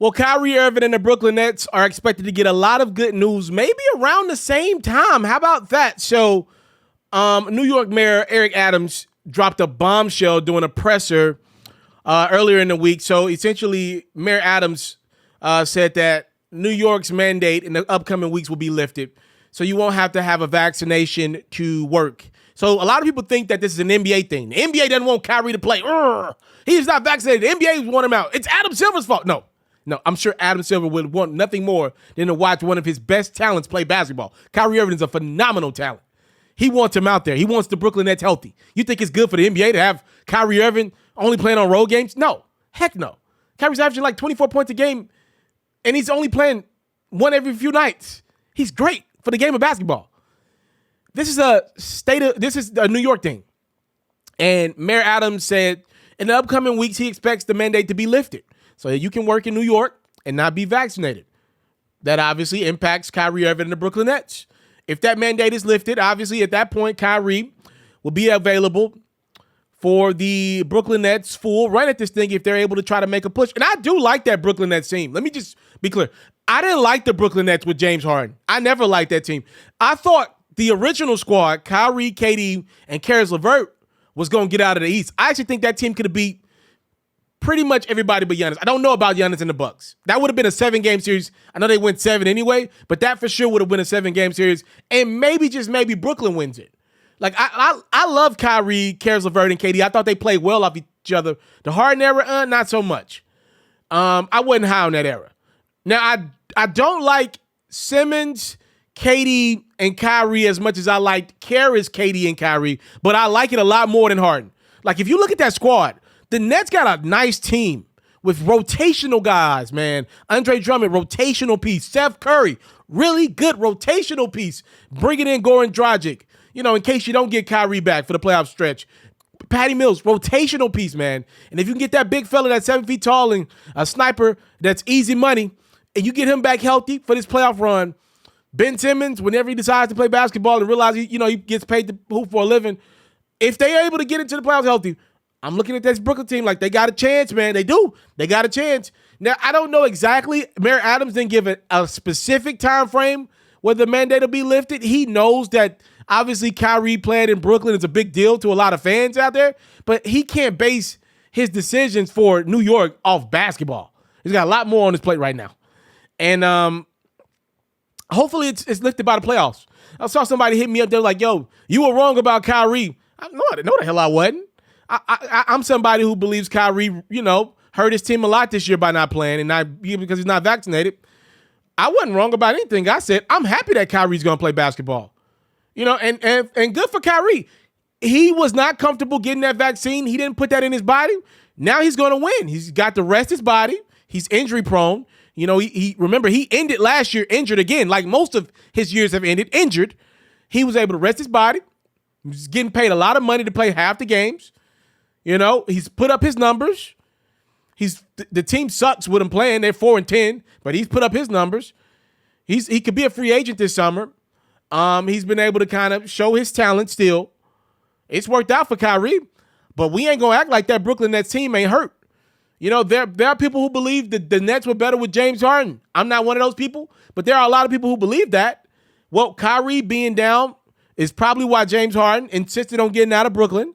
Well, Kyrie Irving and the Brooklyn Nets are expected to get a lot of good news, maybe around the same time. How about that? So, New York Mayor Eric Adams dropped a bombshell during a presser earlier in the week. So, essentially, Mayor Adams said that New York's mandate in the upcoming weeks will be lifted. So, you won't have to have a vaccination to work. So, a lot of people think that this is an NBA thing. The NBA doesn't want Kyrie to play. He's not vaccinated. The NBA want him out. It's Adam Silver's fault. No, I'm sure Adam Silver would want nothing more than to watch one of his best talents play basketball. Kyrie Irving is a phenomenal talent. He wants him out there. He wants the Brooklyn Nets healthy. You think it's good for the NBA to have Kyrie Irving only playing on road games? No. Heck no. Kyrie's averaging like 24 points a game, and he's only playing one every few nights. He's great for the game of basketball. This is a New York thing. And Mayor Adams said in the upcoming weeks, he expects the mandate to be lifted so that you can work in New York and not be vaccinated. That obviously impacts Kyrie Irving and the Brooklyn Nets. If that mandate is lifted, obviously at that point, Kyrie will be available for the Brooklyn Nets full run at this thing if they're able to try to make a push. And I do like that Brooklyn Nets team. Let me just be clear. I didn't like the Brooklyn Nets with James Harden. I never liked that team. I thought the original squad, Kyrie, KD, and Karis LeVert, was going to get out of the East. I actually think that team could have beat pretty much everybody but Giannis. I don't know about Giannis and the Bucks. That would have been a 7-game series. I know they went 7 anyway, but that for sure would have been a 7-game series. And maybe, just maybe, Brooklyn wins it. Like, I love Kyrie, Karis LeVert, and KD. I thought they played well off each other. The Harden era, not so much. I wasn't high on that era. Now, I don't like Simmons, KD, and Kyrie as much as I liked Karis, KD, and Kyrie, but I like it a lot more than Harden. Like, if you look at that squad, the Nets got a nice team with rotational guys, man. Andre Drummond, rotational piece. Steph Curry, really good rotational piece. Bringing in Goran Dragic, in case you don't get Kyrie back for the playoff stretch. Patty Mills, rotational piece, man. And if you can get that big fella that's 7 feet tall and a sniper that's easy money, and you get him back healthy for this playoff run, Ben Simmons, whenever he decides to play basketball and realize he gets paid to hoop for a living, if they're able to get into the playoffs healthy, I'm looking at this Brooklyn team like they got a chance, man. They do. They got a chance. Now, I don't know exactly. Mayor Adams didn't give it a specific time frame where the mandate will be lifted. He knows that obviously Kyrie playing in Brooklyn is a big deal to a lot of fans out there, but he can't base his decisions for New York off basketball. He's got a lot more on his plate right now. And hopefully it's lifted by the playoffs. I saw somebody hit me up there like, yo, you were wrong about Kyrie. No, the hell I wasn't. I'm somebody who believes Kyrie, hurt his team a lot this year by not playing and not because he's not vaccinated. I wasn't wrong about anything. I said, I'm happy that Kyrie's going to play basketball. And good for Kyrie. He was not comfortable getting that vaccine. He didn't put that in his body. Now he's going to win. He's got to rest his body. He's injury prone. Remember, he ended last year injured again, like most of his years have ended injured. He was able to rest his body. He's getting paid a lot of money to play half the games. He's put up his numbers. The team sucks with him playing. They're 4-10, but he's put up his numbers. He could be a free agent this summer. He's been able to kind of show his talent still. It's worked out for Kyrie, but we ain't gonna act like that Brooklyn Nets team ain't hurt. There are people who believe that the Nets were better with James Harden. I'm not one of those people, but there are a lot of people who believe that. Well, Kyrie being down is probably why James Harden insisted on getting out of Brooklyn.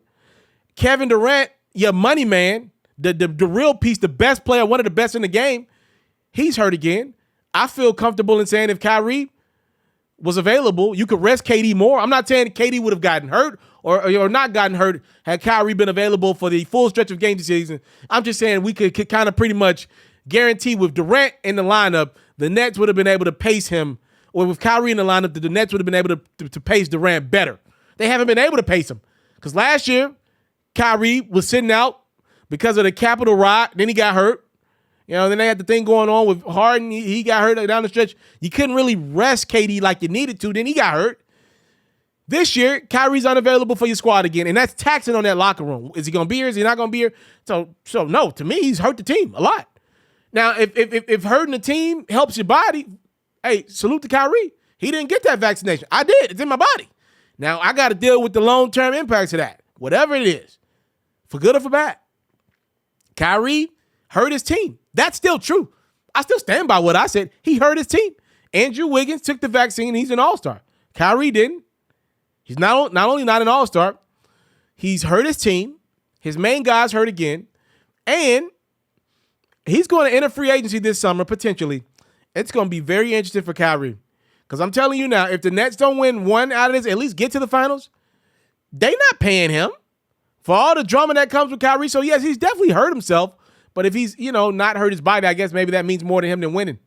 Kevin Durant, your money man, the real piece, the best player, one of the best in the game, he's hurt again. I feel comfortable in saying if Kyrie was available, you could rest KD more. I'm not saying KD would have gotten hurt or not gotten hurt had Kyrie been available for the full stretch of games this season. I'm just saying we could kind of pretty much guarantee with Durant in the lineup, the Nets would have been able to pace him, or with Kyrie in the lineup, the Nets would have been able to pace Durant better. They haven't been able to pace him because last year, Kyrie was sitting out because of the Capitol riot. Then he got hurt. Then they had the thing going on with Harden. He got hurt down the stretch. You couldn't really rest KD like you needed to. Then he got hurt. This year, Kyrie's unavailable for your squad again, and that's taxing on that locker room. Is he going to be here? Is he not going to be here? So no, to me, he's hurt the team a lot. Now, if hurting the team helps your body, hey, salute to Kyrie. He didn't get that vaccination. I did. It's in my body. Now, I got to deal with the long-term impacts of that, whatever it is. For good or for bad. Kyrie hurt his team. That's still true. I still stand by what I said. He hurt his team. Andrew Wiggins took the vaccine. He's an all-star. Kyrie didn't. He's not only not an all-star, he's hurt his team. His main guy's hurt again. And he's going to enter free agency this summer, potentially. It's going to be very interesting for Kyrie. Because I'm telling you now, if the Nets don't win one out of this, at least get to the finals, they not paying him for all the drama that comes with Kyrie. So, yes, he's definitely hurt himself. But if he's, not hurt his body, I guess maybe that means more to him than winning.